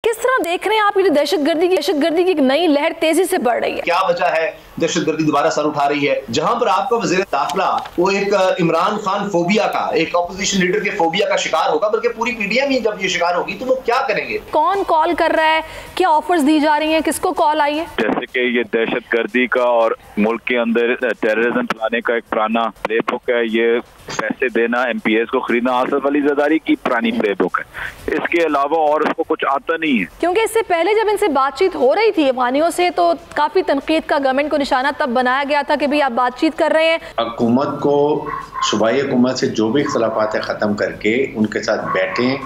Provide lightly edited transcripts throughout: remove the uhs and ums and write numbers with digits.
किस तरह देख रहे हैं आप ये दहशतगर्दी की एक नई लहर तेजी से बढ़ रही है? क्या वजह है दहशतगर्दी दोबारा सर उठा रही है? जहां पर आपका वज़ीर दाखिला वो एक इमरान खान फोबिया का, एक ऑपोजिशन लीडर के फोबिया का शिकार होगा, बल्कि पूरी पीडीएम ही जब ये शिकार होगी तो वो क्या करेंगे? कौन कॉल कर रहा है, क्या ऑफर्स दी जा रही हैं, किसको कॉल आई है? जैसे कि ये दहशतगर्दी का और मुल्क के अंदर टेररिज्म फैलाने का एक पुराना प्लेबुक है। ये पैसे देना, MPs को खरीदना आसिफ अली जरदारी की पुरानी प्लेबुक है। इसके अलावा और उसको कुछ आता नहीं है। क्योंकि इससे पहले जब इनसे बातचीत हो रही थी अफगानियों से तो काफी तनकीद का गवर्नमेंट को निशाना तब बनाया गया था कि भाई आप बातचीत कर रहे हैं। हुकूमत को, सूबाई हुकूमत से जो भी इख्तलाफात है ख़त्म करके उनके साथ बैठें,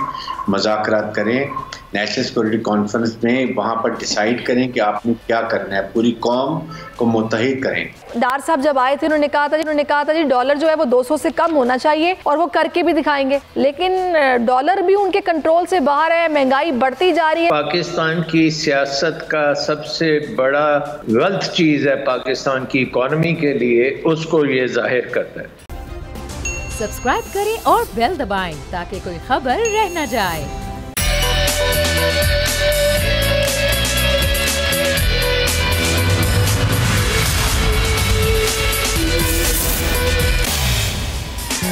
मुज़ाकरात करें, नेशनल सिक्योरिटी कॉन्फ्रेंस में वहाँ पर डिसाइड करें कि आपने क्या करना है, पूरी कौम को मुत्तहिद करें। डार साहब जब आए थे उन्होंने कहा था जी डॉलर जो है वो 200 से कम होना चाहिए और वो करके भी दिखाएंगे, लेकिन डॉलर भी उनके कंट्रोल से बाहर है, महंगाई बढ़ती जा रही है। पाकिस्तान की सियासत का सबसे बड़ा गलत चीज़ है पाकिस्तान की इकॉनमी के लिए, उसको ये जाहिर करता है। सब्सक्राइब करें और बेल दबाएं ताकि कोई खबर रह न जाए।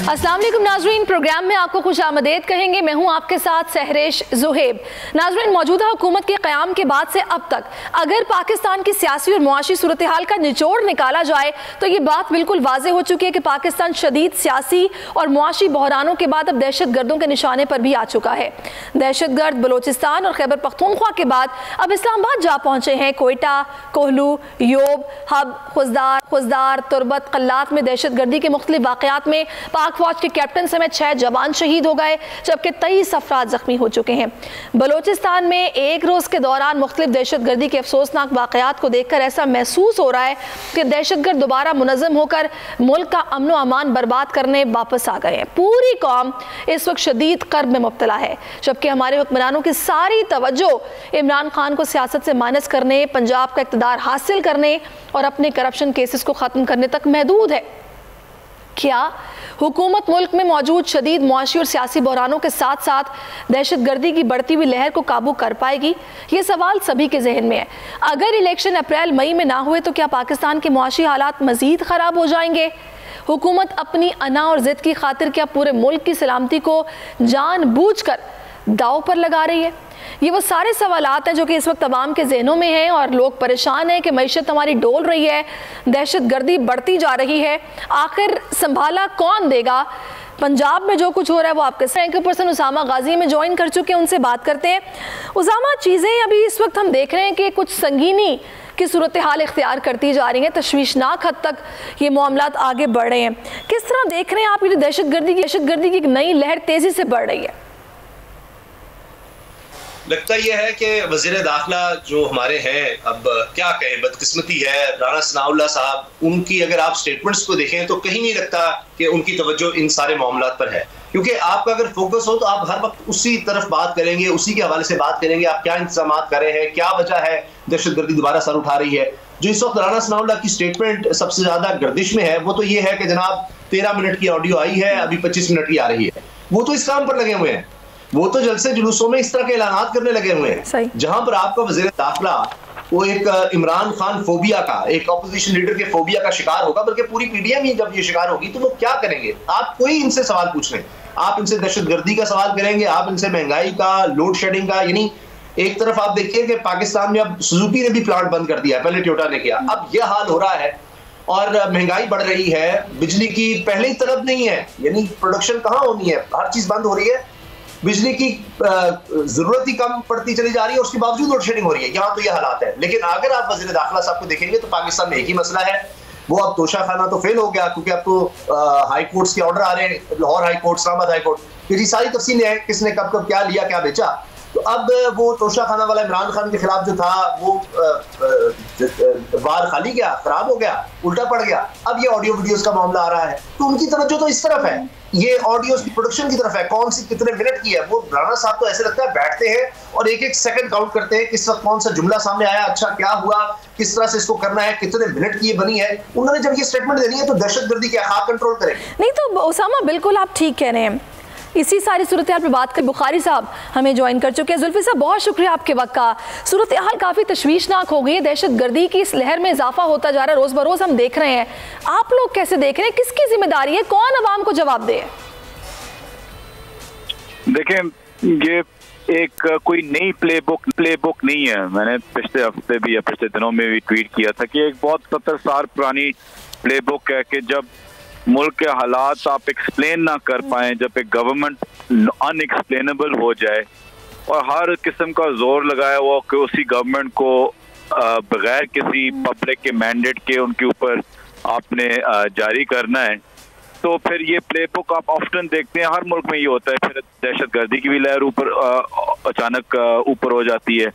अस्सलाम वालेकुम नाज़रीन, प्रोग्राम में आपको खुश आमदेद कहेंगे। मैं हूं आपके साथ सहरेश ज़ुहेब। नाज़रीन, मौजूदा हुकूमत के क़याम के बाद से अब तक अगर पाकिस्तान की सियासी और मुआशी सूरत हाल का निचोड़ निकाला जाए तो ये बात बिल्कुल वाज़ेह हो चुकी है कि पाकिस्तान शदीद सियासी और मुआशी बहरानों के बाद अब दहशत गर्दों के निशाने पर भी आ चुका है। दहशत गर्द बलोचिस्तान और खैबर पख्तूनख्वा के बाद अब इस्लामाबाद जा पहुँचे हैं। कोयटा, कोहलू, योब, हब, खुजदार, तुरबत, कल्लात में दहशत गर्दी के मुख्तलिफ वाक़यात में पाक फौज के कैप्टन समेत 6 जवान शहीद हो गए, जबकि 23 अफराद जख्मी हो चुके हैं। बलोचिस्तान में एक रोज़ के दौरान मुख्तलिफ दहशत गर्दी के अफसोसनाक वाक़यात को देखकर ऐसा महसूस हो रहा है कि दहशत गर्द दोबारा मुनज़्ज़म होकर मुल्क का अमन व अमान बर्बाद करने वापस आ गए हैं। पूरी कौम इस वक्त शदीद कर्ब में मुब्तला है, जबकि हमारे हुक्मरानों की सारी तवज्जो इमरान खान को सियासत से माइनस करने, पंजाब का इक़्तिदार हासिल करने और अपने करप्शन केसेस को ख़त्म करने तक महदूद है। क्या हुकूमत मुल्क में मौजूद शदीद मुआशी और सियासी बहरानों के साथ साथ दहशत गर्दी की बढ़ती हुई लहर को काबू कर पाएगी? ये सवाल सभी के जहन में है। अगर इलेक्शन अप्रैल मई में ना हुए तो क्या पाकिस्तान के मुआशी हालात मज़ीद ख़राब हो जाएंगे? हुकूमत अपनी अना और ज़िद की खातिर क्या पूरे मुल्क की सलामती को जानबूझकर दाव पर लगा रही है? ये वो सारे सवालात हैं जो कि इस वक्त तमाम के जहनों में हैं और लोग परेशान हैं कि मईशत हमारी डोल रही है, दहशत गर्दी बढ़ती जा रही है, आखिर संभाला कौन देगा? पंजाब में जो कुछ हो रहा है वो आपके साथ पर्सन उसामा गाजी में ज्वाइन कर चुके हैं, उनसे बात करते हैं। उसामा, चीज़ें अभी इस वक्त हम देख रहे हैं कि कुछ संगीनी की सूरत हाल इख्तियार करती जा रही हैं, तशवीशनाक हद तक ये मामलात आगे बढ़ रहे हैं। किस तरह देख रहे हैं आप ये दहशत गर्दी की एक नई लहर तेज़ी से बढ़ रही है? लगता यह है कि वज़ीर दाखिला जो हमारे हैं, अब क्या कहें, बदकिस्मती है। राना सनाउल्लाह साहब, उनकी अगर आप स्टेटमेंट्स को देखें तो कहीं नहीं लगता कि उनकी तवज्जो इन सारे मामलात पर है, क्योंकि आपका अगर फोकस हो तो आप हर वक्त उसी तरफ बात करेंगे, उसी के हवाले से बात करेंगे। आप क्या इंतजाम कर रहे हैं, क्या वजह है दहशतगर्दी दोबारा सर उठा रही है? जो इस वक्त राना सनाउल्लाह की स्टेटमेंट सबसे ज्यादा गर्दिश में है वो तो ये है कि जनाब 13 मिनट की ऑडियो आई है, अभी 25 मिनट की आ रही है। वो तो इस काम पर लगे हुए हैं, वो तो जलसे जुलूसों में इस तरह के ऐलानात करने लगे हुए हैं। जहां पर आपका वज़ीर दाखिला वो एक इमरान खान फोबिया का, एक ऑपोजिशन लीडर के फोबिया का शिकार होगा, बल्कि पूरी पीडीएम ही जब ये शिकार होगी तो वो क्या करेंगे? आप कोई इनसे सवाल पूछ लें, आप इनसे दहशतगर्दी का सवाल करेंगे, आप इनसे महंगाई का, लोड शेडिंग का। यानी एक तरफ आप देखिए कि पाकिस्तान में अब सुजुकी ने भी प्लांट बंद कर दिया है, पहले टोयोटा ने किया, अब यह हाल हो रहा है और महंगाई बढ़ रही है, बिजली की पहले ही तलब नहीं है, यानी प्रोडक्शन कहाँ होनी है, हर चीज बंद हो रही है, बिजली की जरूरत ही कम पड़ती चली जा रही है, उसके बावजूद लोड शेडिंग हो रही है। यहाँ तो ये हालात है। लेकिन अगर आप वज़ीर दाखिला साहब को देखेंगे तो पाकिस्तान में एक ही मसला है, वो अब तोशा खाना तो फेल हो गया, क्योंकि अब तो हाई कोर्ट्स के ऑर्डर आ रहे हैं, Lahore high court, Islamabad high court, ये सारी तफसीलें हैं, किसने कब कब क्या लिया, क्या बेचा। तो अब वो तोशा खाना वाला इमरान खान के खिलाफ जो था वो वार खाली गया, खराब हो गया, उल्टा पड़ गया। अब ये ऑडियो वीडियोस का मामला आ रहा है, तो उनकी तवज्जो तो इस तरफ है, ये ऑडियोस की प्रोडक्शन की तरफ है, कौन सी कितने मिनट की है। वो राना साहब तो ऐसे लगता है बैठते हैं और एक एक सेकंड काउंट करते हैं, किस वक्त कौन सा जुमला सामने आया, अच्छा क्या हुआ, किस तरह से इसको करना है, कितने मिनट की ये बनी है। उन्होंने जब ये स्टेटमेंट देनी है तो दहशतगर्दी क्या खाक कंट्रोल करें? नहीं तो उसामा, बिल्कुल आप ठीक कह रहे हैं, इसी सारी सूरत हाल पर बात कर बुखारी साहब हमें ज्वाइन कर चुके हैं। जुल्फी साहब बहुत शुक्रिया आपके वक्त का। सूरत हाल काफ़ी तशवीशनाक हो गई है, दहशत गर्दी की इस लहर में इजाफा होता जा रहा है, रोज़ बरोज़ हम देख रहे हैं। आप लोग कैसे देख रहे हैं, किसकी जिम्मेदारी है, कौन अवाम को जवाब दे? देखें, ये एक कोई नई प्लेबुक नहीं है। मैंने पिछले हफ्ते भी या पिछले दिनों में भी ट्वीट किया था कि एक बहुत 70 साल पुरानी प्लेबुक है कि जब मुल्क के हालात आप एक्सप्लेन ना कर पाएं, जब एक गवर्नमेंट अनएक्सप्लेनेबल हो जाए और हर किस्म का जोर लगाया हुआ कि उसी गवर्नमेंट को बगैर किसी पब्लिक के मैंडेट के उनके ऊपर आपने जारी करना है, तो फिर ये प्लेबुक आप ऑफ्टन देखते हैं, हर मुल्क में ये होता है। फिर दहशतगर्दी की भी लहर ऊपर अचानक ऊपर हो जाती है।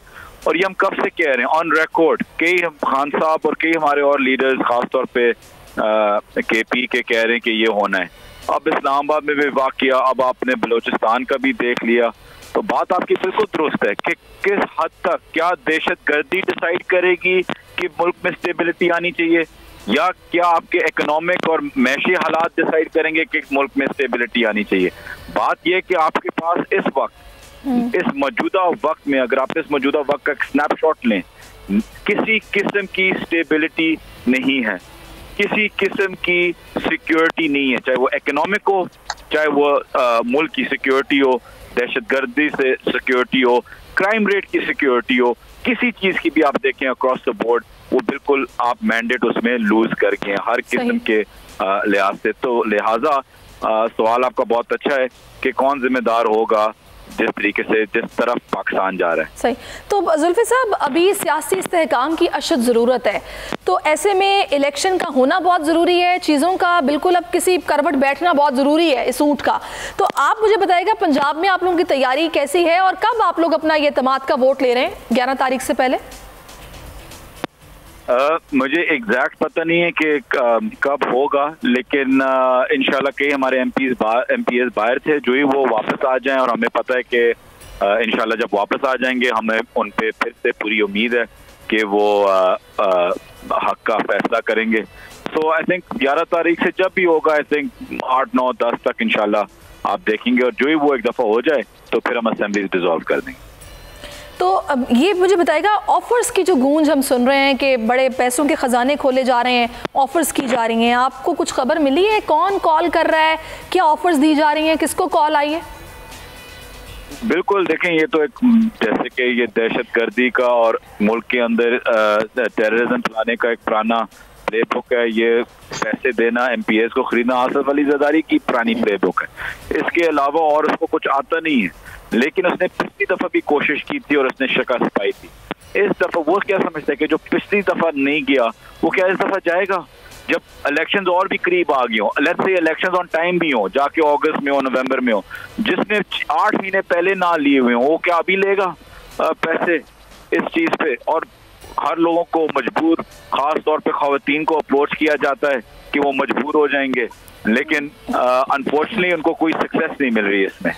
और ये हम कब से कह रहे हैं ऑन रिकॉर्ड, कई खान साहब और कई हमारे और लीडर्स खासतौर पे KP के कह रहे हैं कि ये होना है। अब इस्लामाबाद में भी वाक़या, अब आपने बलूचिस्तान का भी देख लिया, तो बात आपकी बिल्कुल दुरुस्त है कि किस हद तक क्या दहशतगर्दी डिसाइड करेगी कि मुल्क में स्टेबिलिटी आनी चाहिए, या क्या आपके इकोनॉमिक और मैशी हालात डिसाइड करेंगे कि मुल्क में स्टेबिलिटी आनी चाहिए। बात यह कि आपके पास इस वक्त, इस मौजूदा वक्त में, अगर आप इस मौजूदा वक्त का स्नैपशॉट लें, किसी किस्म की स्टेबिलिटी नहीं है, किसी किस्म की सिक्योरिटी नहीं है, चाहे वो इकोनॉमिक हो, चाहे वो मुल्क की सिक्योरिटी हो, दहशतगर्दी से सिक्योरिटी हो, क्राइम रेट की सिक्योरिटी हो, किसी चीज की भी आप देखें अक्रॉस द बोर्ड, वो बिल्कुल आप मैंडेट उसमें लूज कर गए हर किस्म के लिहाज से। तो लिहाजा सवाल आपका बहुत अच्छा है कि कौन जिम्मेदार होगा जिस तरीके से जिस तरफ पाकिस्तान जा रहा है। सही। तो जुल्फी साहब, अभी सियासी इस्तेहकाम की अशद ज़रूरत है, तो ऐसे में इलेक्शन का होना बहुत ज़रूरी है, चीज़ों का बिल्कुल अब किसी करवट बैठना बहुत ज़रूरी है इस ऊँट का। तो आप मुझे बताइएगा, पंजाब में आप लोगों की तैयारी कैसी है और कब आप लोग अपना ये एतमाद का वोट ले रहे हैं 11 तारीख से पहले? मुझे एग्जैक्ट पता नहीं है कि कब होगा, लेकिन इंशाल्लाह कई हमारे एमपीएस बाहर थे, जो ही वो वापस आ जाएं, और हमें पता है कि इंशाल्लाह जब वापस आ जाएंगे हमें उन पे फिर से पूरी उम्मीद है कि वो हक का फैसला करेंगे। सो आई थिंक 11 तारीख से जब भी होगा, आई थिंक 8, 9, 10 तक इंशाल्लाह आप देखेंगे, और जो ही वो एक दफ़ा हो जाए तो फिर हम असेंबली डिसॉल्व कर देंगे। तो अब ये मुझे बताएगा, ऑफर्स की जो गूंज हम सुन रहे हैं कि बड़े पैसों के खजाने खोले जा रहे हैं, ऑफर्स की जा रही हैं, आपको कुछ खबर मिली है? कौन कॉल कर रहा है, क्या ऑफर्स दी जा रही हैं, किसको कॉल आई है? बिल्कुल, देखें, ये तो एक जैसे कि ये दहशतगर्दी का और मुल्क के अंदर टेररिज्म फैलाने का एक पुराना प्लेबुक है। ये पैसे देना, एमपीएस को खरीदना आसिफ अली जरदारी की पुरानी प्लेबुक है। इसके अलावा और उसको कुछ आता नहीं है, लेकिन उसने पिछली दफा भी कोशिश की थी और उसने शिकस्त पाई थी। इस दफा वो क्या समझता है कि जो पिछली दफा नहीं गया वो क्या इस दफा जाएगा, जब इलेक्शंस और भी करीब आ गए हो, let's say elections on time भी हो, जाके अगस्त में हो, नवंबर में हो, जिसने 8 महीने पहले ना लिए हुए हो वो क्या अभी लेगा पैसे इस चीज पे? और हर लोगों को मजबूर, खास तौर पे खवातीन को अप्रोच किया जाता है कि वो मजबूर हो जाएंगे, लेकिन अनफॉर्चुनेटली उनको कोई सक्सेस नहीं मिल रही है इसमें।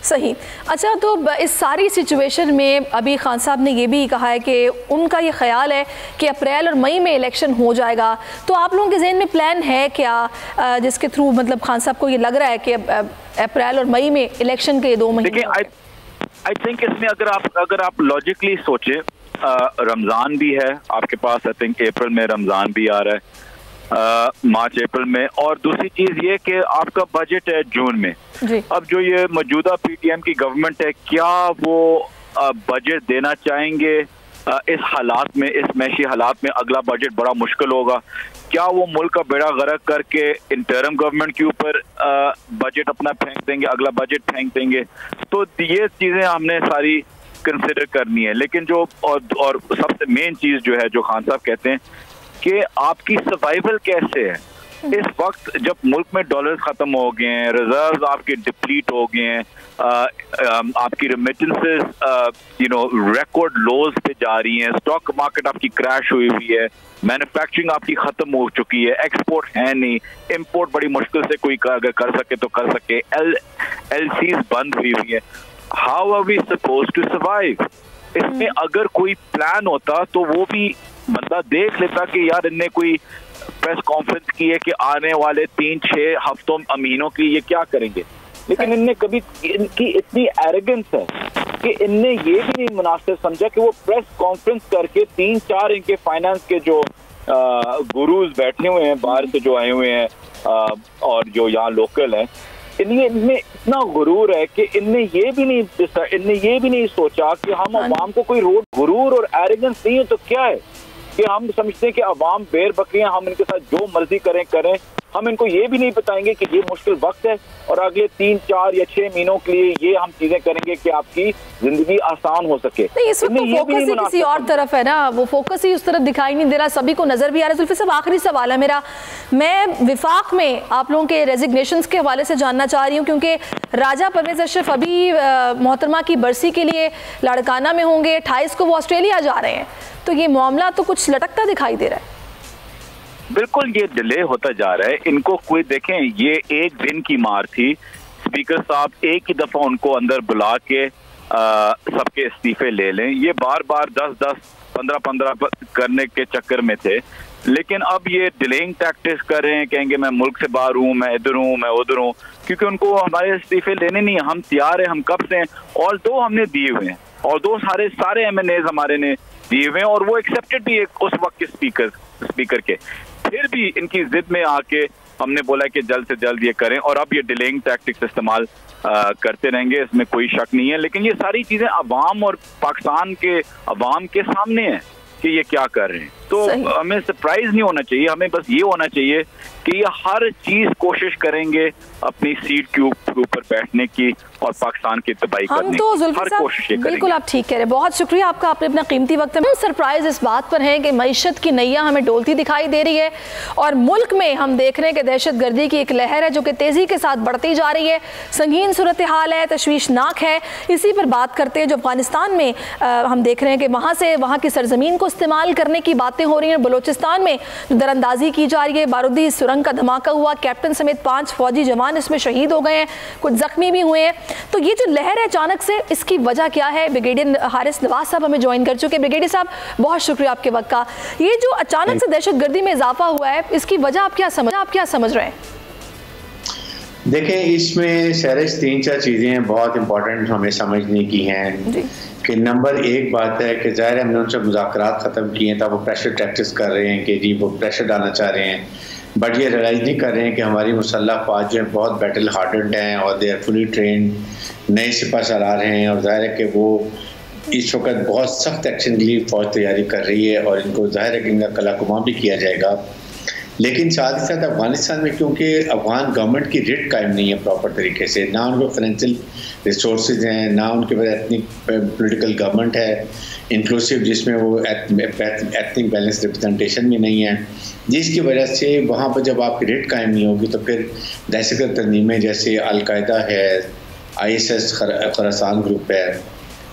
सही। अच्छा, तो इस सारी सिचुएशन में अभी खान साहब ने ये भी कहा है कि उनका ये ख्याल है कि अप्रैल और मई में इलेक्शन हो जाएगा, तो आप लोगों के जहन में प्लान है क्या जिसके थ्रू मतलब खान साहब को ये लग रहा है कि अप्रैल और मई में इलेक्शन के 2 महीने? आई थिंक इसमें अगर आप लॉजिकली सोचे, रमज़ान भी है आपके पास, आई थिंक अप्रैल में रमज़ान भी आ रहा है, मार्च अप्रैल में, और दूसरी चीज ये कि आपका बजट है जून में। अब जो ये मौजूदा पीटीएम की गवर्नमेंट है, क्या वो बजट देना चाहेंगे इस हालात में, इस मैशी हालात में? अगला बजट बड़ा मुश्किल होगा। क्या वो मुल्क का बेड़ा गर्क करके इंटरिम गवर्नमेंट के ऊपर बजट अपना फेंक देंगे, अगला बजट फेंक देंगे? तो ये चीजें हमने सारी कंसिडर करनी है। लेकिन जो और सबसे मेन चीज जो है, जो खान साहब कहते हैं कि आपकी सर्वाइवल कैसे है इस वक्त जब मुल्क में डॉलर्स खत्म हो गए हैं, रिजर्व्स आपके डिप्लीट हो गए हैं, आपकी रेमिटेंसेस रिकॉर्ड लोज पे जा रही हैं, स्टॉक मार्केट आपकी क्रैश हुई हुई है, मैन्युफैक्चरिंग आपकी खत्म हो चुकी है, एक्सपोर्ट है नहीं, इंपोर्ट बड़ी मुश्किल से कोई अगर कर सके तो कर सके, एलसीज बंद हुई हुई है। How are we supposed to survive? इसमें अगर कोई प्लान होता तो वो भी बंदा देख लेता कि यार इनने कोई प्रेस कॉन्फ्रेंस की है कि आने वाले 3-6 हफ्तों महीनों के लिए ये क्या करेंगे, लेकिन इनने कभी, इनकी इतनी एरोगेंस है कि इनने ये भी नहीं मुनासिब समझा कि वो प्रेस कॉन्फ्रेंस करके 3-4 इनके फाइनेंस के जो गुरुज बैठे हुए हैं बाहर से जो आए हुए हैं और जो यहाँ लोकल हैं, इनमें इतना गुरूर है कि इनने ये भी नहीं सोचा कि हम अवाम को कोई रोड, गुरूर और एरोगेंस नहीं है तो क्या है कि हम समझते हैं कि अवाम बेर बकरियां, हम इनके साथ जो मर्जी करें। हम इनको ये भी नहीं बताएंगे कि ये मुश्किल वक्त है और अगले 3-4 या 6 महीनों के लिए ये हम चीजें करेंगे कि आपकी जिंदगी आसान हो सके। नहीं, इस वक्त तो फोकस ही किसी और तरफ है ना, वो फोकस ही उस तरफ दिखाई नहीं दे रहा, सभी को नजर भी आ रहा है। जुल्फी साहब, आखिरी सवाल है मेरा, मैं विफाक में आप लोगों के रेजिग्नेशंस के हवाले से जानना चाह रही हूँ, क्योंकि राजा परवेज अशरफ अभी मोहतरमा की बरसी के लिए लाड़काना में होंगे, 28 को वो ऑस्ट्रेलिया जा रहे हैं, तो ये मामला तो कुछ लटकता दिखाई दे रहा है। बिल्कुल ये डिले होता जा रहा है। इनको कोई, देखें, ये एक दिन की मार थी। स्पीकर साहब एक ही दफा उनको अंदर बुला के सबके इस्तीफे ले लें, ये बार बार 10-10, 15-15 करने के चक्कर में थे, लेकिन अब ये डिलेइंग टैक्टिक्स कर रहे हैं, कहेंगे मैं मुल्क से बाहर हूँ, मैं इधर हूँ, मैं उधर हूँ, क्योंकि उनको हमारे इस्तीफे लेने नहीं, हम तैयार हैं, हम कब से हैं, और 2 हमने दिए हुए हैं, और 2 सारे MNAs हमारे ने दिए हुए हैं, और वो एक्सेप्टेड भी है उस वक्त के स्पीकर के। फिर भी इनकी जिद में आके हमने बोला कि जल्द से जल्द ये करें, और अब ये डिलेइंग टैक्टिक्स इस्तेमाल करते रहेंगे, इसमें कोई शक नहीं है। लेकिन ये सारी चीजें अवाम और पाकिस्तान के अवाम के सामने हैं कि ये क्या कर रहे हैं, तो हमें सरप्राइज नहीं होना चाहिए, हमें बस ये होना चाहिए कि ये हर चीज कोशिश करेंगे अपनी सीट के ऊपर बैठने की और पाकिस्तान की तबाही करने की, हर कोशिश करेंगे। बिल्कुल आप ठीक कह रहे हैं, बहुत शुक्रिया आपका, आपने अपना कीमती वक्त में। सरप्राइज इस बात पर है कि मईशत की नैया हमें डोलती दिखाई दे रही है, और मुल्क में हम देख रहे हैं कि दहशतगर्दी की एक लहर है जो कि तेजी के साथ बढ़ती जा रही है, संगीन सूरत हाल है, तशवीशनाक है। इसी पर बात करते हैं, जो अफगानिस्तान में हम देख रहे हैं कि वहाँ की सरजमीन को इस्तेमाल करने की बातें हो रही हैं। बलोचिस्तान में दरअंदाजी की जा रही है, बारूदी सुरंग का धमाका हुआ, कैप्टन समेत 5 फौजी जवान इसमें शहीद हो गए हैं, कुछ जख्मी भी हुए हैं। तो ये जो लहर है अचानक से, इसकी वजह क्या है? ब्रिगेडियर हारिस नवाज साहब हमें ज्वाइन कर चुके हैं। ब्रिगेडियर साहब, बहुत शुक्रिया आपके वक्त का। ये जो अचानक से दहशतगर्दी में इजाफा हुआ है, इसकी वजह आप क्या समझ रहे हैं? देखें, इसमें सहरिश 3-4 चीज़ें बहुत इंपॉर्टेंट हमें समझने की हैं कि नंबर 1 बात है कि ज़ाहिर हमने उनसे मुज़ाकरात ख़त्म किए हैं, तब वो प्रेशर टैक्टिक्स कर रहे हैं कि जी वो प्रेशर डालना चाह रहे हैं, बट ये रियलाइज़ नहीं कर रहे हैं कि हमारी मुसल्लह फ़ौज जो है बहुत बैटल हार्डेंड हैं और दे आर फुली ट्रेंड, नए सिपा सलार हैं, और ज़ाहिर है कि वो इस वक्त बहुत सख्त एक्शन के लिए फ़ौज तैयारी कर रही है, और इनको ज़ाहिर है कि इनका कलाकुमा भी किया जाएगा। लेकिन साथ ही साथ अफगानिस्तान में क्योंकि अफगान गवर्नमेंट की रिट कायम नहीं है प्रॉपर तरीके से, ना उनके फाइनेंशियल रिसोर्सेज हैं, ना उनके पास एथनिक पॉलिटिकल गवर्नमेंट है इंक्लूसिव, जिसमें वो एथनिक बैलेंस रिप्रेजेंटेशन भी नहीं है, जिसकी वजह से वहाँ पर जब आपकी रिट कायम नहीं होगी तो फिर दहशतगर्द तंजीमें जैसे अलकायदा है, ISS खुरासान ग्रुप है,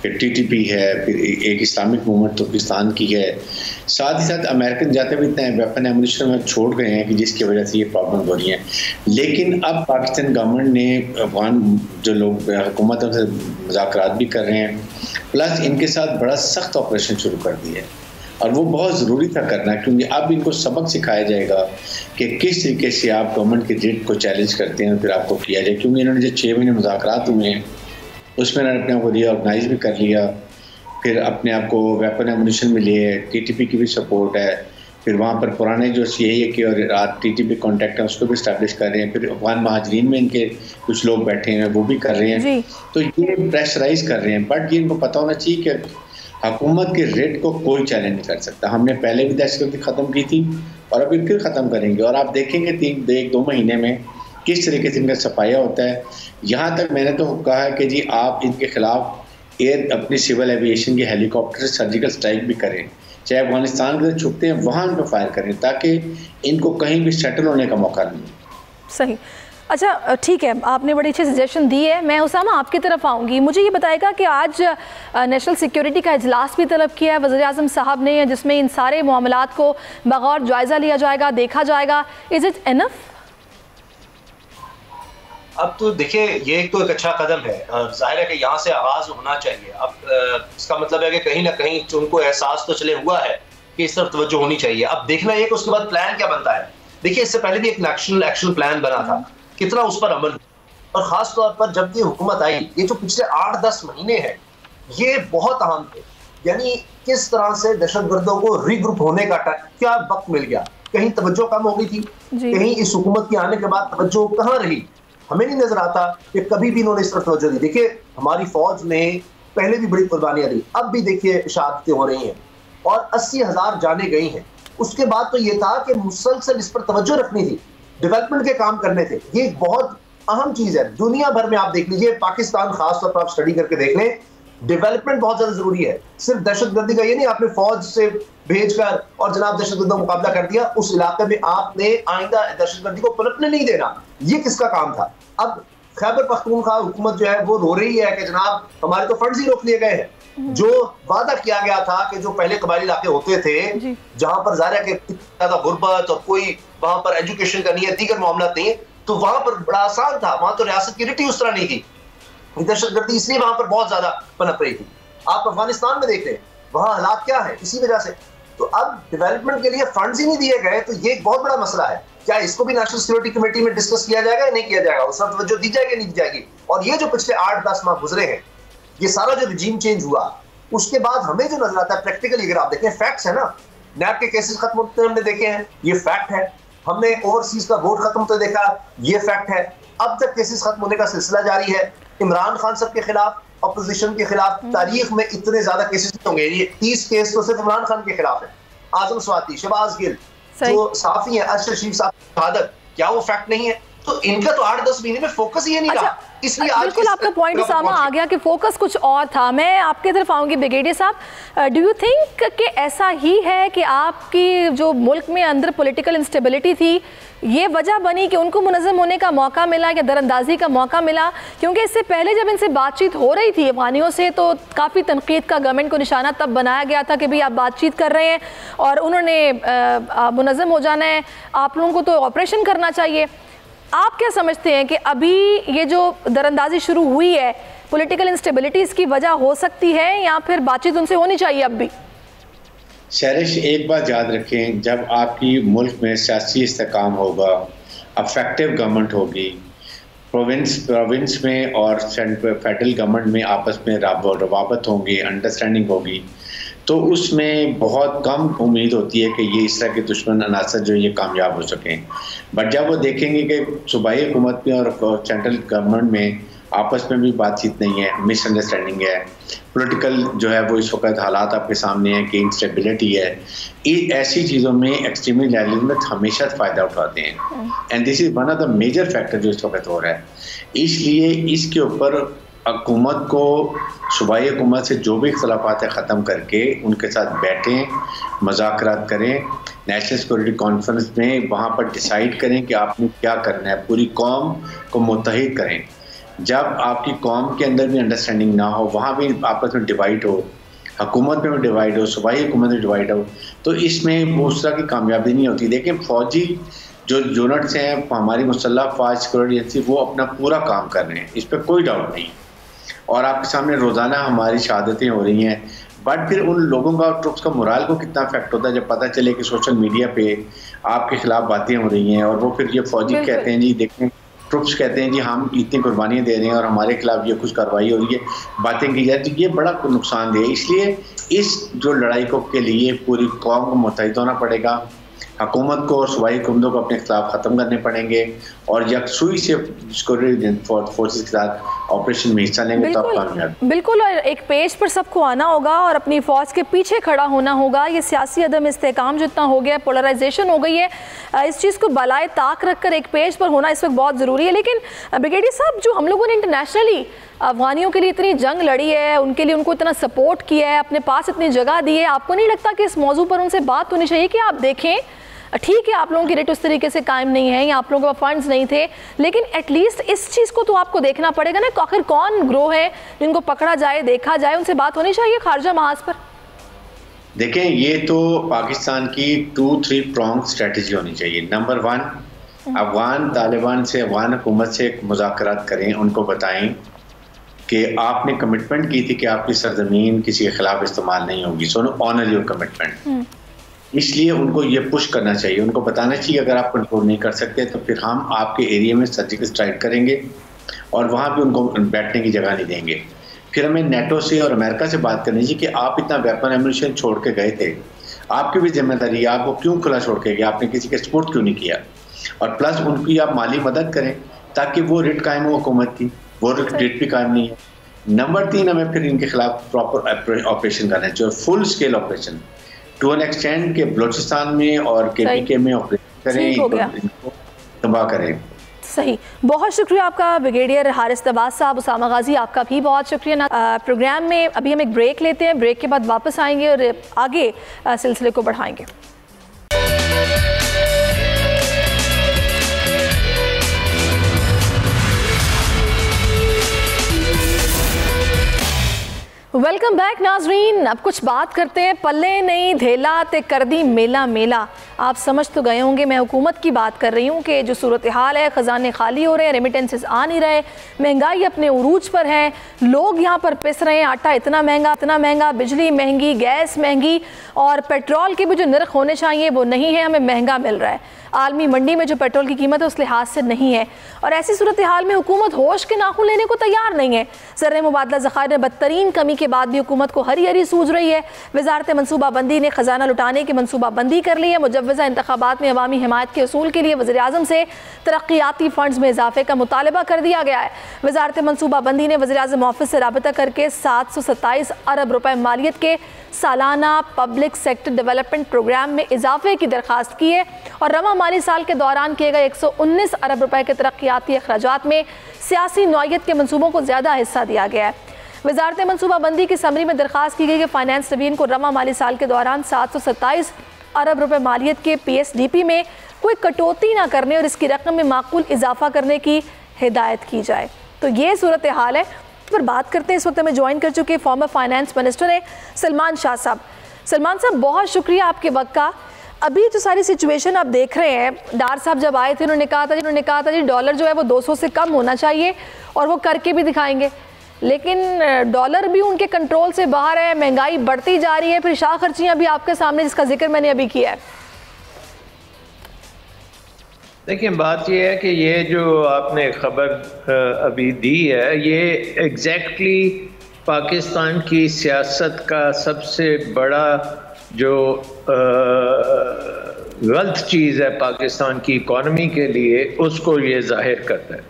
फिर TTP है, फिर एक इस्लामिक मूवमेंट तुर्किस्तान की है, साथ ही साथ अमेरिकन जाते भी इतने वेपन एमुनिशन में छोड़ गए हैं कि जिसकी वजह से ये प्रॉब्लम हो रही है। लेकिन अब पाकिस्तान गवर्नमेंट ने अफगान जो लोग हुकूमत से मुज़ाकरात भी कर रहे हैं, प्लस इनके साथ बड़ा सख्त ऑपरेशन शुरू कर दिया है, और वो बहुत ज़रूरी था करना, क्योंकि अब इनको सबक सिखाया जाएगा कि किस तरीके से आप गवर्नमेंट की रिट को चैलेंज करते हैं, फिर आपको किया जाए। क्योंकि इन्होंने जो 6 महीने मुज़ाकरात हुए हैं उसमें इन्होंने अपने आप को रीऑर्गनाइज भी कर लिया, फिर अपने आप को वेपन एमुनिशन में लिए, TTP की भी सपोर्ट है, फिर वहाँ पर पुराने जो CIA के और TTP कॉन्टैक्ट हैं उसको भी इस्टेब्लिश कर रहे हैं, फिर अफगान महाजरीन में इनके कुछ लोग बैठे हैं वो भी कर रहे हैं, तो ये प्रेशराइज कर रहे हैं। बट ये इनको पता होना चाहिए कि हुकूमत के रेट को कोई चैलेंज नहीं कर सकता। हमने पहले भी दहशतगर्दी ख़त्म की थी और अब फिर ख़त्म करेंगे, और आप देखेंगे 1-2 महीने में किस तरीके से इनका सफाया होता है। यहाँ तक मैंने तो कहा है कि जी आप इनके खिलाफ अपनी सिविल एविएशन के हेलीकॉप्टर से सर्जिकल स्ट्राइक भी करें, चाहे अफगानिस्तान के छुपते हैं वहाँ इन पर फायर करें, ताकि इनको कहीं भी सेटल होने का मौका नहीं। सही, अच्छा ठीक है, आपने बड़ी अच्छी सजेशन दी है। मैं उसामा आपकी तरफ आऊँगी, मुझे ये बताएगा कि आज नेशनल सिक्योरिटी का इजलास भी तलब किया है वज़ीर आज़म साहब ने, जिसमें इन सारे मामलात को बगौर जायज़ा लिया जाएगा, देखा जाएगा। Is it enough? अब तो देखिए, ये एक तो एक अच्छा कदम है, जाहिर है कि यहाँ से आगाज होना चाहिए। अब इसका मतलब है कि कहीं ना कहीं उनको एहसास तो चले हुआ है कि इस तरफ तवज्जो होनी चाहिए। अब देखना ये कि उसके बाद प्लान क्या बनता है। देखिए, इससे पहले भी एक एक्शन प्लान बना था, कितना उस पर अमल और खास तौर पर जब ये हुकूमत आई, ये जो पिछले 8-10 महीने हैं ये बहुत अहम थे। यानी किस तरह से दहशतगर्दों को रीग्रुप होने का क्या वक्त मिल गया, कहीं तवज्जो कम हो गई थी, कहीं इस हुकूमत के आने के बाद तवज्जो कहाँ रही, हमें नहीं नजर आता कि कभी भी इन्होंने इस तरफ तवज्जो दी। देखिए हमारी फौज ने पहले भी बड़ी कुर्बानियां दी, अब भी देखिए शहादतें हो रही हैं और 80,000 जाने गई हैं। उसके बाद तो ये था कि मुसलसल इस पर तवज्जो रखनी थी, डेवलपमेंट के काम करने थे। ये एक बहुत अहम चीज है। दुनिया भर में आप देख लीजिए, पाकिस्तान खास तौर पर आप स्टडी करके देख लें, डेवलपमेंट बहुत ज्यादा जरूरी है। सिर्फ दहशतगर्दी का ये नहीं आपने फौज से भेजकर और जनाब दहशतगर्दी का मुकाबला कर दिया, उस इलाके में आपने आइंदा दहशतगर्दी को पनपने नहीं देना। ये किसका काम था? अब खैबर पख्तूनख्वा हुकूमत जो है वो रो रही है कि जनाब हमारे तो फंड्स ही रोक लिए गए हैं। जो वादा किया गया था कि जो पहले कबायली इलाके होते थे जहां पर ज़ाहिर है कि ज्यादा गुर्बत और कोई वहां पर एजुकेशन का नहीं है, दीगर मामला नहीं है, तो वहां पर बड़ा आसान था, वहां तो रियासत की रिटी उस तरह नहीं थी। दहशतगर्दी इसलिए वहां पर बहुत ज्यादा पनप रही थी। आप अफगानिस्तान में देख लें, वहां हालात क्या है, इसी वजह से। तो अब डेवलपमेंट के लिए फंड्स ही नहीं दिए गए, तो ये एक बहुत बड़ा मसला है। क्या इसको भी नेशनल सिक्योरिटी कमेटी में डिस्कस किया जाएगा या नहीं किया जाएगा? उस वक्त तवज्जो दी जाएगी नहीं दी जाएगी? और ये जो पिछले 8-10 माह गुजरे हैं, ये सारा जो रिजीम चेंज हुआ, उसके बाद हमें जो नजर आता है प्रैक्टिकली, अगर आप देखें फैक्ट्स है ना, नैब के केसेस खत्म होते हमने देखे हैं, ये फैक्ट है। हमने ओवरसीज का वोट खत्म होते देखा, ये फैक्ट है। अब तक केसेस खत्म होने का सिलसिला जारी है। इमरान खान साहब के खिलाफ, अपोजिशन के खिलाफ तारीख में इतने ज्यादा केसेस होंगे, ये 30 केस तो सिर्फ इमरान खान के खिलाफ है। आजम स्वाति, शहबाज गिल, जो साफी है, अरशद शरीफ साहब शहादत, क्या वो फैक्ट नहीं है? तो इनका तो 8-10 महीने में फोकस ही नहीं रहा। इसलिए बिल्कुल आपका पॉइंट सामने आ गया कि फोकस कुछ और था। मैं आपके तरफ आऊंगी ब्रिगेडियर साहब, डू यू थिंक कि ऐसा ही है कि आपकी जो मुल्क में अंदर पॉलिटिकल इंस्टेबिलिटी थी ये वजह बनी कि उनको मुनज़्ज़म होने का मौका मिला या दरअंदाजी का मौका मिला? क्योंकि इससे पहले जब इनसे बातचीत हो रही थी अफगानियों से, तो काफ़ी तनकीद का गवर्नमेंट को निशाना तब बनाया गया था कि भाई आप बातचीत कर रहे हैं और उन्होंने मुनज़्ज़म हो जाना है, आप लोगों को तो ऑपरेशन करना चाहिए। आप क्या समझते हैं कि अभी ये जो दरअंदाजी शुरू हुई है, पॉलिटिकल इंस्टेबिलिटी इसकी वजह हो सकती है या फिर बातचीत उनसे होनी चाहिए अब भी? शहरिश, एक बात याद रखें, जब आपकी मुल्क में सियासी इस्तेकाम होगा, अफेक्टिव गवर्नमेंट होगी, प्रोविंस में और फेडरल गवर्नमेंट में आपस में रवाबत होंगी, अंडरस्टैंडिंग होगी, तो उसमें बहुत कम उम्मीद होती है कि ये इस तरह के दुश्मन अनासर जो ये कामयाब हो सकें। बट जब वो देखेंगे कि सूबाई हुकूमत में और सेंट्रल गवर्नमेंट में आपस में भी बातचीत नहीं है, मिसअंडरस्टैंडिंग है, पॉलिटिकल जो है वो इस वक्त हालात आपके सामने हैं कि इंस्टेबिलिटी है, ऐसी चीज़ों में एक्सट्रीमिस्ट रैलीज हमेशा फ़ायदा उठाते हैं। And this is one of the major factor जो इस वक्त हो रहा है। इसलिए इसके ऊपर हुकूमत को, सूबाई हुकूमत से जो भी इख्तलाफात है ख़त्म करके उनके साथ बैठें, मुज़ाकरात करें, नेशनल सिक्योरिटी कॉन्फ्रेंस में वहाँ पर डिसाइड करें कि आपने क्या करना है, पूरी कौम को मुत्तहिद करें। जब आपकी कौम के अंदर भी अंडरस्टैंडिंग ना हो, वहाँ भी आपस में डिवाइड हो, हुकूमत में भी डिवाइड हो, सूबाई हुकूमत में डिवाइड हो, तो इसमें उस तरह की कामयाबी नहीं होती। देखें, फ़ौजी जो यूनिट्स हैं, हमारी मुसल्लह फ़ौज सिक्योरिटी एजेंसी, वो अपना पूरा काम कर रहे हैं, इस पर कोई डाउट नहीं। और आपके सामने रोज़ाना हमारी शहादतें हो रही हैं। बट फिर उन लोगों का, ट्रुप्स का मोराल को कितना इफेक्ट होता है जब पता चले कि सोशल मीडिया पे आपके खिलाफ बातें हो रही हैं, और वो फिर ये फौजी कहते हैं जी देखें, ट्रुप्स कहते हैं जी हम इतनी कुर्बानियाँ दे रहे हैं और हमारे खिलाफ ये कुछ कार्रवाई हो रही है, बातें की जाए, तो ये बड़ा नुकसानदेह है। इसलिए इस जो लड़ाई को के लिए पूरी कौम को मुत्तहिद होना पड़ेगा, हुकूमत को और सूबाई हुकूमतों को अपने खिलाफ ख़त्म करने पड़ेंगे और यकसुई से सिक्योरिटी फोर्सेस के साथ ऑपरेशन में हिस्सा लेंगे तो कामयाब। बिल्कुल, और एक पेज पर सबको आना होगा और अपनी फ़ौज के पीछे खड़ा होना होगा। ये सियासी अदम इस्तेकाम जितना हो गया, पोलराइजेशन हो गई है, इस चीज़ को बलाए ताक रख कर एक पेज पर होना इस वक्त बहुत ज़रूरी है। लेकिन ब्रिगेडियर साहब, जो हम लोगों ने इंटरनेशनली अफगानियों के लिए इतनी जंग लड़ी है, उनके लिए उनको इतना सपोर्ट किया है, अपने पास इतनी जगह दी है, आपको नहीं लगता कि इस मौजू पर उनसे बात होनी चाहिए कि आप देखें, ठीक है आप लोगों की रेट उस तरीके से कायम नहीं है या आप लोगों के फंड्स नहीं थे, लेकिन एटलीस्ट इस चीज़ को तो आपको देखना पड़ेगा ना, आखिर कौन ग्रोह है जिनको पकड़ा जाए, देखा जाए, उनसे बात होनी चाहिए खारजा महाज पर। देखें, ये तो पाकिस्तान की 2-3 प्रॉन्ग स्ट्रेटजी होनी चाहिए। नंबर 1, अफगान तालिबान से, अफगान हुकूमत से मुज़ाकरात करें, उनको बताएं कि आपने कमिटमेंट की थी कि आपकी सरजमीन किसी के खिलाफ इस्तेमाल नहीं होगी, सो ऑनर योर कमिटमेंट। इसलिए उनको ये पुश करना चाहिए, उनको बताना चाहिए अगर आप कंट्रोल नहीं कर सकते तो फिर हम आपके एरिया में सर्जिकल स्ट्राइक करेंगे और वहाँ भी उनको बैठने की जगह नहीं देंगे। फिर हमें नेटो से और अमेरिका से बात करनी चाहिए कि आप इतना वेपन एम्यूनिशन छोड़ के गए थे, आपकी भी जिम्मेदारी है, आपको क्यों खुला छोड़ के गया, आपने किसी का सपोर्ट क्यों नहीं किया, और प्लस उनकी आप माली मदद करें ताकि वो रिट कायम हो हुकूमत की, वो रिट भी कायम नहीं है। नंबर 3, हमें फिर इनके खिलाफ प्रॉपर ऑपरेशन करना चाहिए, full scale operation to an extend के बलोचिस्तान में और केपीके में ऑपरेशन करें, इनको तबाह करें। सही, बहुत शुक्रिया आपका ब्रिगेडियर हारिस नवाज साहब। उसामा गाजी आपका भी बहुत शुक्रिया। प्रोग्राम में अभी हम एक ब्रेक लेते हैं, ब्रेक के बाद वापस आएंगे और आगे सिलसिले को बढ़ाएंगे। वेलकम बैक नाजरीन। अब कुछ बात करते हैं पल्ले नहीं धेला ते कर दी मेला मेला। आप समझ तो गए होंगे मैं हुकूमत की बात कर रही हूँ कि जो सूरत हाल है, ख़जाने खाली हो रहे हैं, रेमिटेंसेस आ नहीं रहे, महंगाई अपने उरूज पर है, लोग यहाँ पर पिस रहे हैं, आटा इतना महंगा, बिजली महंगी, गैस महंगी, और पेट्रोल के भी जो नर्ख होने चाहिए वो नहीं है, हमें महंगा मिल रहा है। आलमी मंडी में जो पेट्रोल की कीमत है उस लिहाज से नहीं है, और ऐसी सूरत हाल में हुकूमत होश के नाखून लेने को तैयार नहीं है। ज़र मुबादला ज़खायर में बदतरीन कमी के बाद भी हुकूमत को हरी हरी सूझ रही है। वजारत मनसूबाबंदी ने ख़जाना लुटाने की मनसूबाबंदी कर ली है। मुजव्वज़ा इंतखाबात में अवामी हिमायत के असूल के लिए वज़ीर आज़म से तरक्याती फ़ंड्स में इजाफे का मुतालबा कर दिया गया है। वजारत मनसूबाबंदी ने वज़ीर आज़म ऑफिस से राबता करके 727 अरब रुपए मालियत के सालाना पब्लिक सेक्टर डेवलपमेंट प्रोग्राम में इजाफे की दरख्वास्त की है, और रवा माली साल के दौरान किए गए 119 अरब रुपए के तरक्याती अखराजात में सियासी नौयत के मनसूबों को ज़्यादा हिस्सा दिया गया है। वजारत मनसूबाबंदी की समरी में दरख्वास्त की गई कि फाइनेंस नवीन को रवा माली साल के दौरान 727 अरब रुपए मालियत के PSDP में कोई कटौती ना करने और इसकी रकम में माकूल इजाफा करने की हिदायत की जाए। तो ये सूरत हाल है। पर बात करते हैं, इस वक्त हमें ज्वाइन कर चुके फॉर्मर फाइनेंस मिनिस्टर है सलमान शाह साहब। सलमान साहब, बहुत शुक्रिया आपके वक्त का। अभी जो सारी सिचुएशन आप देख रहे हैं, डार साहब जब आए थे उन्होंने कहा था जी डॉलर जो है वो 200 से कम होना चाहिए, और वो करके भी दिखाएंगे, लेकिन डॉलर भी उनके कंट्रोल से बाहर है, महंगाई बढ़ती जा रही है, फिर शाह खर्चियाँ भी आपके सामने जिसका जिक्र मैंने अभी किया है। देखिए, बात यह है कि ये जो आपने खबर अभी दी है, ये एग्जैक्टली पाकिस्तान की सियासत का सबसे बड़ा जो गलत चीज़ है पाकिस्तान की इकॉनमी के लिए, उसको ये जाहिर करता है।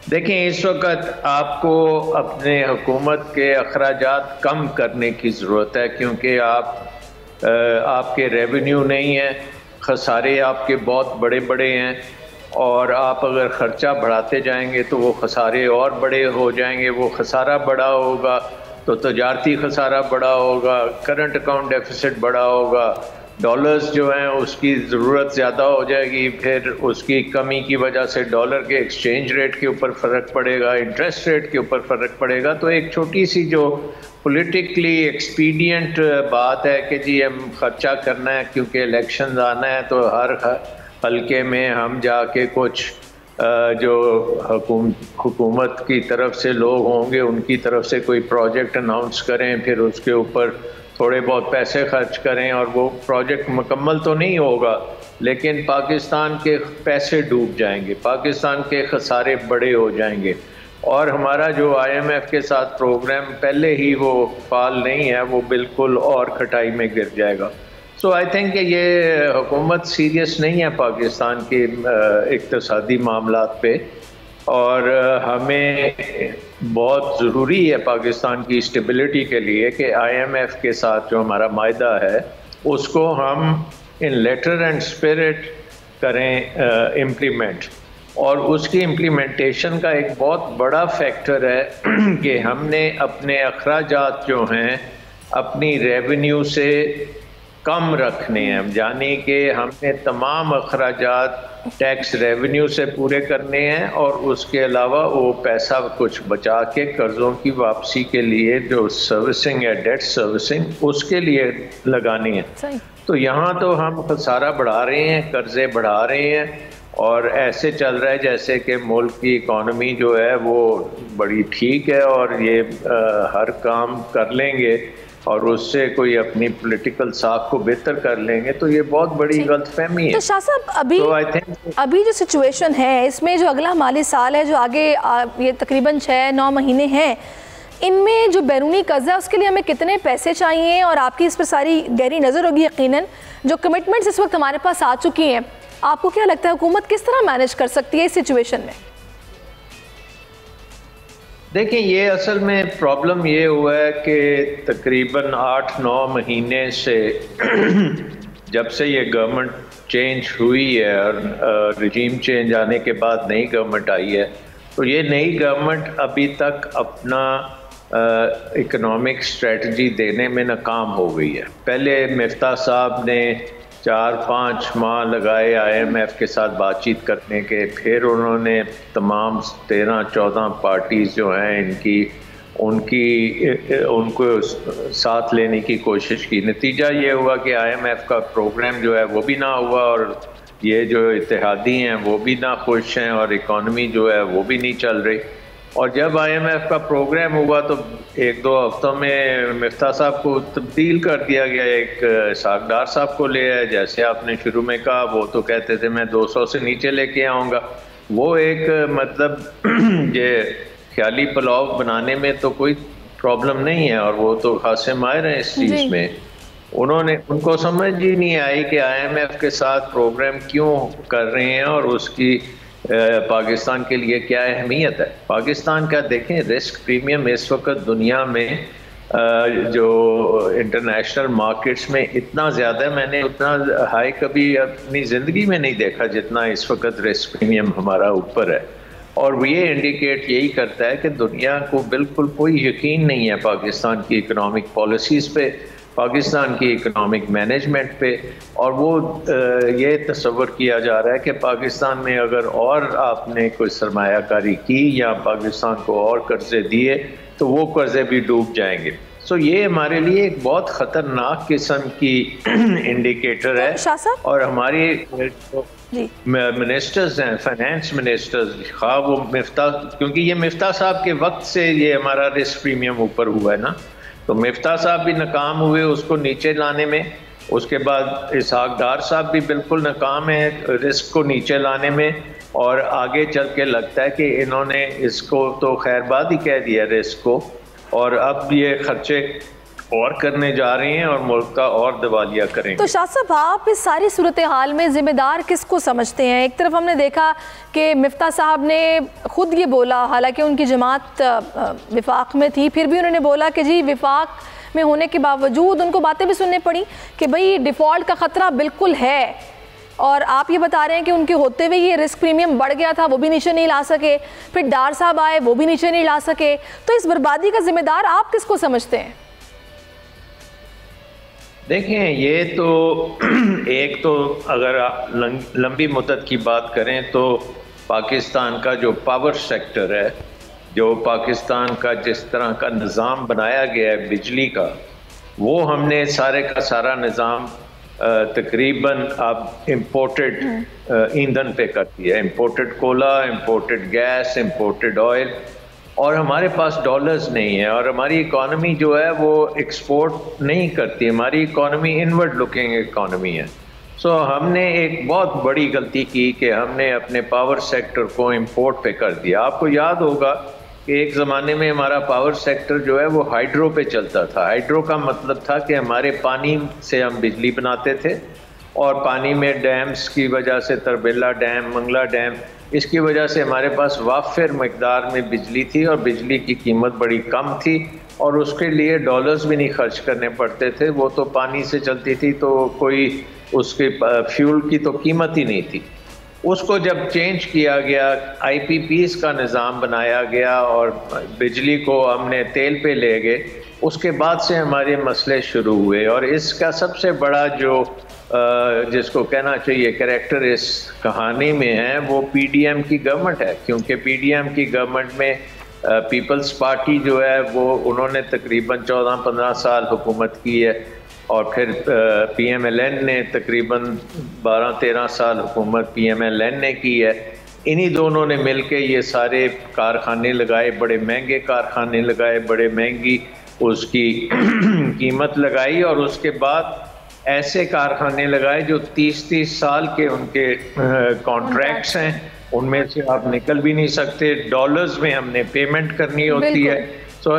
देखें, इस वक्त आपको अपने हुकूमत के अखराजात कम करने की ज़रूरत है, क्योंकि आपके रेवेन्यू नहीं है, खसारे आपके बहुत बड़े बड़े हैं, और आप अगर ख़र्चा बढ़ाते जाएंगे तो वो खसारे और बड़े हो जाएंगे। वो खसारा बड़ा होगा तो तजारती खसारा बड़ा होगा, करंट अकाउंट डेफिसिट बड़ा होगा, डॉलर्स जो हैं उसकी ज़रूरत ज़्यादा हो जाएगी, फिर उसकी कमी की वजह से डॉलर के एक्सचेंज रेट के ऊपर फ़र्क पड़ेगा, इंटरेस्ट रेट के ऊपर फ़र्क पड़ेगा। तो एक छोटी सी जो पॉलिटिकली एक्सपीडियंट बात है कि जी हम ख़र्चा करना है क्योंकि इलेक्शन आना है, तो हर हल्के में हम जाके कुछ जो हुकूमत की तरफ से लोग होंगे उनकी तरफ से कोई प्रोजेक्ट अनाउंस करें, फिर उसके ऊपर थोड़े बहुत पैसे खर्च करें, और वो प्रोजेक्ट मुकम्मल तो नहीं होगा, लेकिन पाकिस्तान के पैसे डूब जाएंगे, पाकिस्तान के खसारे बड़े हो जाएंगे, और हमारा जो IMF के साथ प्रोग्राम पहले ही वो फाल नहीं है, वो बिल्कुल और खटाई में गिर जाएगा। सो आई थिंक कि ये हुकूमत सीरियस नहीं है पाकिस्तान के इक़्तिसादी मामलात पे, और हमें बहुत ज़रूरी है पाकिस्तान की स्टेबिलिटी के लिए कि IMF के साथ जो हमारा मायदा है उसको हम इन लेटर एंड स्पिरिट करें इम्प्लीमेंट, और उसकी इम्प्लीमेंटेशन का एक बहुत बड़ा फैक्टर है कि हमने अपने अखराजात जो हैं अपनी रेवेन्यू से कम रखने हैं, यानी कि हमने तमाम अखराजात टैक्स रेवेन्यू से पूरे करने हैं, और उसके अलावा वो पैसा कुछ बचा के कर्ज़ों की वापसी के लिए जो सर्विसिंग है, डेट सर्विसिंग, उसके लिए लगानी है। तो यहाँ तो हम खसारा बढ़ा रहे हैं, कर्ज़े बढ़ा रहे हैं, और ऐसे चल रहा है जैसे कि मुल्क की इकॉनमी जो है वो बड़ी ठीक है और ये हर काम कर लेंगे, और उससे कोई अपनी पॉलिटिकल साख को बेहतर कर लेंगे, तो ये बहुत बड़ी गलतफहमी है। तो शाह साहब अभी जो सिचुएशन है, इसमें जो अगला माली साल है, जो आगे ये तकरीबन 6-9 महीने हैं, इनमें जो बैरूनी कर्जा है उसके लिए हमें कितने पैसे चाहिए, और आपकी इस पर सारी गहरी नज़र होगी यकीनन। जो कमिटमेंट्स इस वक्त हमारे पास आ चुकी हैं, आपको क्या लगता है हुकूमत किस तरह मैनेज कर सकती है इस सिचुएशन में? देखिए, ये असल में प्रॉब्लम ये हुआ है कि तकरीबन 8-9 महीने से जब से ये गवर्नमेंट चेंज हुई है और रिजीम चेंज आने के बाद नई गवर्नमेंट आई है, तो ये नई गवर्नमेंट अभी तक अपना इकोनॉमिक स्ट्रेटजी देने में नाकाम हो गई है। पहले मिफ्ता साहब ने 4-5 माह लगाए IMF के साथ बातचीत करने के, फिर उन्होंने तमाम 13-14 पार्टीज़ जो हैं उनको साथ लेने की कोशिश की। नतीजा ये हुआ कि IMF का प्रोग्राम जो है वो भी ना हुआ, और ये जो इत्तेहादी हैं वो भी ना खुश हैं, और इकॉनमी जो है वो भी नहीं चल रही। और जब IMF का प्रोग्राम हुआ तो 1-2 हफ्तों में मिफ्ता साहब को तब्दील कर दिया गया, एक सागदार साहब को ले आए। जैसे आपने शुरू में कहा, वो तो कहते थे मैं 200 से नीचे लेके आऊँगा। वो एक मतलब ये ख्याली पुलाव बनाने में तो कोई प्रॉब्लम नहीं है, और वो तो खासे माहिर हैं इस चीज़ में। उनको समझ ही नहीं आई कि IMF के साथ प्रोग्राम क्यों कर रहे हैं और उसकी पाकिस्तान के लिए क्या अहमियत है। पाकिस्तान का देखें, रिस्क प्रीमियम इस वक्त दुनिया में जो इंटरनेशनल मार्केट्स में इतना ज़्यादा, मैंने उतना हाई कभी अपनी ज़िंदगी में नहीं देखा जितना इस वक्त रिस्क प्रीमियम हमारा ऊपर है। और ये इंडिकेट यही करता है कि दुनिया को बिल्कुल कोई यकीन नहीं है पाकिस्तान की इकोनॉमिक पॉलिसीज़ पे, पाकिस्तान की इकोनॉमिक मैनेजमेंट पे। और वो ये तस्वर किया जा रहा है कि पाकिस्तान में अगर और आपने कोई सरमायाकारी की या पाकिस्तान को और कर्जे दिए तो वो कर्जे भी डूब जाएंगे। सो ये हमारे लिए एक बहुत ख़तरनाक किस्म की इंडिकेटर है। और हमारी मिनिस्टर्स हैं, फाइनेंस मिनिस्टर्स, खा वो मिफ्ता, क्योंकि ये मिफ्ता साहब के वक्त से ये हमारा रिस्क प्रीमियम ऊपर हुआ है ना, तो मिफ्ता साहब भी नाकाम हुए उसको नीचे लाने में। उसके बाद इसहाक डार साहब भी बिल्कुल नाकाम है रिस्क को नीचे लाने में। और आगे चल के लगता है कि इन्होंने इसको तो खैरबाद ही कह दिया रिस्क को, और अब ये खर्चे और करने जा रहे हैं और मुल्क का और दिवालिया करेंगे। तो शाह साहब, आप इस सारी सूरत हाल में जिम्मेदार किसको समझते हैं? एक तरफ हमने देखा कि मिफ्ता साहब ने खुद ये बोला, हालांकि उनकी जमात विफाक में थी, फिर भी उन्होंने बोला कि जी विफाक में होने के बावजूद उनको बातें भी सुननी पड़ी कि भाई डिफ़ॉल्ट का ख़तरा बिल्कुल है। और आप ये बता रहे हैं कि उनके होते हुए ये रिस्क प्रीमियम बढ़ गया था, वो भी नीचे नहीं ला सके, फिर डार साहब आए, वो भी नीचे नहीं ला सके। तो इस बर्बादी का जिम्मेदार आप किसको समझते हैं? देखें, ये तो एक तो अगर आप लंबी मुद्दत की बात करें तो पाकिस्तान का जो पावर सेक्टर है, जो पाकिस्तान का जिस तरह का निज़ाम बनाया गया है बिजली का, वो हमने सारे का सारा निज़ाम तकरीबन अब इम्पोर्टेड ईंधन पे कर दिया। Imported Cola, imported gas, imported oil, और हमारे पास डॉलर्स नहीं है। और हमारी इकॉनमी जो है वो एक्सपोर्ट नहीं करती, हमारी इकॉनमी इनवर्ड लुकिंग इकॉनमी है। सो हमने एक बहुत बड़ी गलती की कि हमने अपने पावर सेक्टर को इंपोर्ट पे कर दिया। आपको याद होगा कि एक ज़माने में हमारा पावर सेक्टर जो है वो हाइड्रो पे चलता था। हाइड्रो का मतलब था कि हमारे पानी से हम बिजली बनाते थे, और पानी में डैम्स की वजह से, तरबेला डैम, मंगला डैम, इसकी वजह से हमारे पास वाफिर मकदार में बिजली थी, और बिजली की कीमत बड़ी कम थी, और उसके लिए डॉलर्स भी नहीं खर्च करने पड़ते थे। वो तो पानी से चलती थी, तो कोई उसके फ्यूल की तो कीमत ही नहीं थी। उसको जब चेंज किया गया, IPPs का निज़ाम बनाया गया और बिजली को हमने तेल पे ले गए, उसके बाद से हमारे मसले शुरू हुए। और इसका सबसे बड़ा जो जिसको कहना चाहिए कैरेक्टर इस कहानी में है, वो PDM की गवर्नमेंट है। क्योंकि PDM की गवर्नमेंट में पीपल्स पार्टी जो है वो उन्होंने तकरीबन 14-15 साल हुकूमत की है, और फिर PMLN ने तकरीबन 12-13 साल हुकूमत PMLN ने की है। इन्हीं दोनों ने मिलके ये सारे कारखाने लगाए, बड़े महंगे कारखाने लगाए, बड़े महंगी उसकी कीमत लगाई और उसके बाद ऐसे कारखाने लगाए जो 30-30 साल के उनके कॉन्ट्रैक्ट्स हैं, उनमें से आप निकल भी नहीं सकते। डॉलर्स में हमने पेमेंट करनी होती है। तो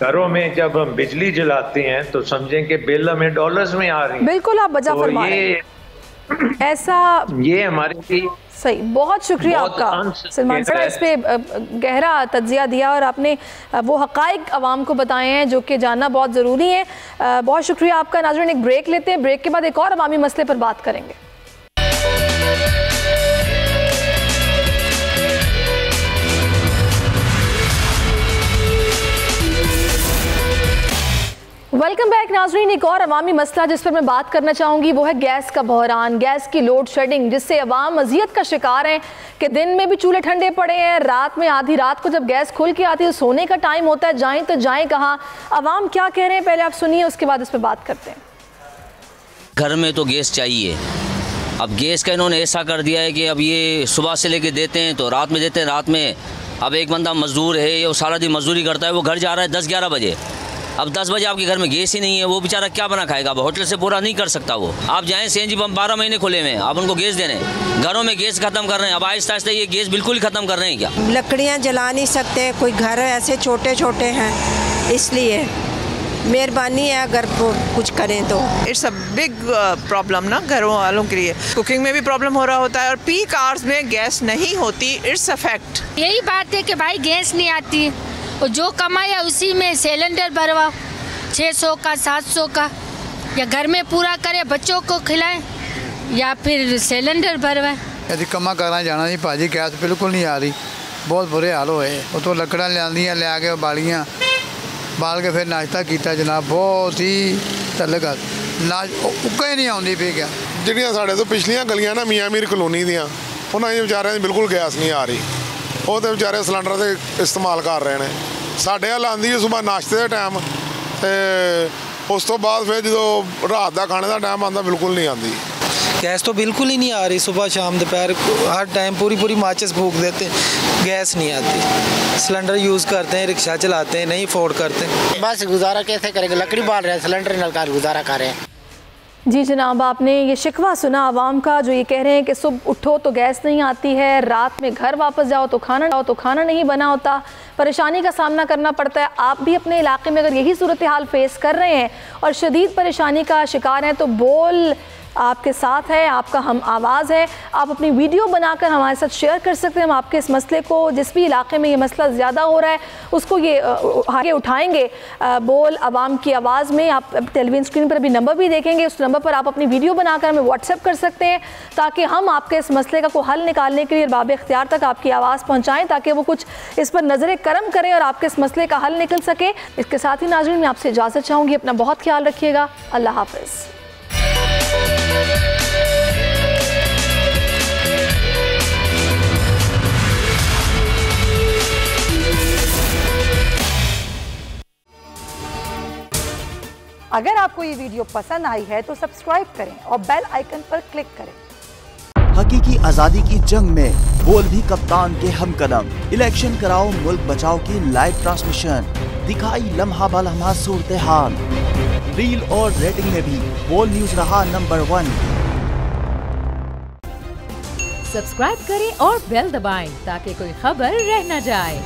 घरों में जब हम बिजली जलाते हैं तो समझें कि बिल हमें डॉलर्स में आ रही है। बिल्कुल, आप वजह फरमा रहे हैं। ऐसा ये हमारे लिए सही। बहुत शुक्रिया आपका सलमान साहब, इस पे गहरा तज्जिया दिया और आपने वो हक़ाइक़ आवाम को बताए हैं जो कि जानना बहुत ज़रूरी है। बहुत शुक्रिया आपका। नाज़रीन, एक ब्रेक लेते हैं, ब्रेक के बाद एक और अवामी मसले पर बात करेंगे। वेलकम बैक नाज़रीन। एक और अवामी मसला जिस पर मैं बात करना चाहूँगी वो है गैस का बहरान, गैस की लोड शेडिंग, जिससे अवाम अजियत का शिकार हैं कि दिन में भी चूल्हे ठंडे पड़े हैं, रात में आधी रात को जब गैस खुल के आती है सोने का टाइम होता है, जाएं तो जाएं कहाँ। अवाम क्या कह रहे हैं पहले आप सुनिए, उसके बाद इस पर बात करते हैं। घर में तो गैस चाहिए। अब गैस का इन्होंने ऐसा कर दिया है कि अब ये सुबह से लेके देते हैं तो रात में देते हैं। रात में अब एक बंदा मजदूर है, वो सारा दिन मजदूरी करता है, वो घर जा रहा है 10-11 बजे। अब 10 बजे आपके घर में गैस ही नहीं है, वो बेचारा क्या बना खाएगा? अब होटल से पूरा नहीं कर सकता वो। आप जाएं, सीएनजी पंप 12 महीने खुले हुए हैं, आप उनको गैस दे रहे हैं, घरों में गैस खत्म कर रहे हैं। अब आहिस्ता आहिस्ता ये गैस बिल्कुल ही खत्म कर रहे हैं। क्या लकड़ियाँ जला नहीं सकते, कोई घर ऐसे छोटे छोटे हैं, इसलिए मेहरबानी है अगर वो कुछ करें तो। इट्स अ बिग प्रॉब्लम ना घरों वालों के लिए। कुकिंग में भी प्रॉब्लम हो रहा होता है और पीक आवर्स में गैस नहीं होती। It's a fact. यही बात है कि भाई गैस नहीं आती और जो कमाया उसी में सिलेंडर भरवाओ, 600 का 700 का, या घर में पूरा करे बच्चों को खिलाएं या फिर सिलेंडर भरवाएं। यदि कमा करना जाना नहीं भाजी, गैस बिल्कुल नहीं आ रही, बहुत बुरे हाल होए। वो तो लकड़ा लिया लिया के बालियाँ बाल के फिर नाश्ता किया जनाब, बहुत ही तलक उक्का ही नहीं आती पी क्या। ਜਿਹੜੀਆਂ ਸਾਡੇ ਤੋਂ ਪਿਛਲੀਆਂ ਗਲੀਆਂ ਨਾ ਮੀਆਂ ਮੀਰ ਕਲੋਨੀ ਦੀਆਂ, ਉਹਨਾਂ ਦੇ ਵਿਚਾਰਿਆਂ ਦੀ ਬਿਲਕੁਲ ਗੈਸ ਨਹੀਂ ਆ ਰਹੀ। ਉਹ ਤੇ ਵਿਚਾਰੇ ਸਿਲੰਡਰ ਦੇ ਇਸਤੇਮਾਲ ਕਰ ਰਹੇ ਨੇ। ਸਾਡੇ ਵੱਲ ਆਉਂਦੀ ਹੈ ਸਵੇਰ ਨਾਸ਼ਤੇ ਦੇ ਟਾਈਮ, ਤੇ ਉਸ ਤੋਂ ਬਾਅਦ ਫਿਰ ਜਦੋਂ ਰਾਤ ਦਾ ਖਾਣੇ ਦਾ ਟਾਈਮ ਆਉਂਦਾ ਬਿਲकुल नहीं आती। गैस तो बिल्कुल ही नहीं आ रही, सुबह शाम दोपहर हर टाइम पूरी माचिस फूंक देते हैं, गैस नहीं आती। सिलेंडर यूज़ करते हैं, रिक्शा चलाते हैं, नहीं अफोर्ड करते। बस गुजारा कैसे करेंगे, लकड़ी बाल रहे हैं, सिलेंडर नलकार गुजारा कर रहे हैं। जी जनाब, आपने ये शिकवा सुना आवाम का, जो ये कह रहे हैं कि सुबह उठो तो गैस नहीं आती है, रात में घर वापस जाओ तो खाना नहीं बना होता, परेशानी का सामना करना पड़ता है। आप भी अपने इलाके में अगर यही सूरत हाल फेस कर रहे हैं और शदीद परेशानी का शिकार हैं तो बोल आपके साथ है, आपका हम आवाज़ है। आप अपनी वीडियो बनाकर हमारे साथ शेयर कर सकते हैं। हम आपके इस मसले को, जिस भी इलाके में ये मसला ज़्यादा हो रहा है, उसको ये आगे उठाएंगे बोल आवाम की आवाज़ में। आप टेलीविजन स्क्रीन पर अभी नंबर भी देखेंगे, उस नंबर पर आप अपनी वीडियो बनाकर हमें व्हाट्सएप कर सकते हैं ताकि हम आपके इस मसले का कोई हल निकालने के लिए बाब इख्तियार तक आपकी आवाज़ पहुँचाएँ, ताकि वो कुछ इस पर नज़र करम करें और आपके इस मसले का हल निकल सके। इसके साथ ही नाज़रीन, मैं आपसे इजाज़त चाहूँगी। अपना बहुत ख्याल रखिएगा। अल्लाह हाफ़िज़। अगर आपको ये वीडियो पसंद आई है तो सब्सक्राइब करें और बेल आइकन पर क्लिक करें। हकीकी आजादी की जंग में बोल भी कप्तान के हमकदम। इलेक्शन कराओ मुल्क बचाओ की लाइव ट्रांसमिशन, दिखाई लम्हा बलम्हा सूरत हाल। रील और रेटिंग में भी बोल न्यूज रहा नंबर 1। सब्सक्राइब करें और बेल दबाएं ताकि कोई खबर रह न जाए।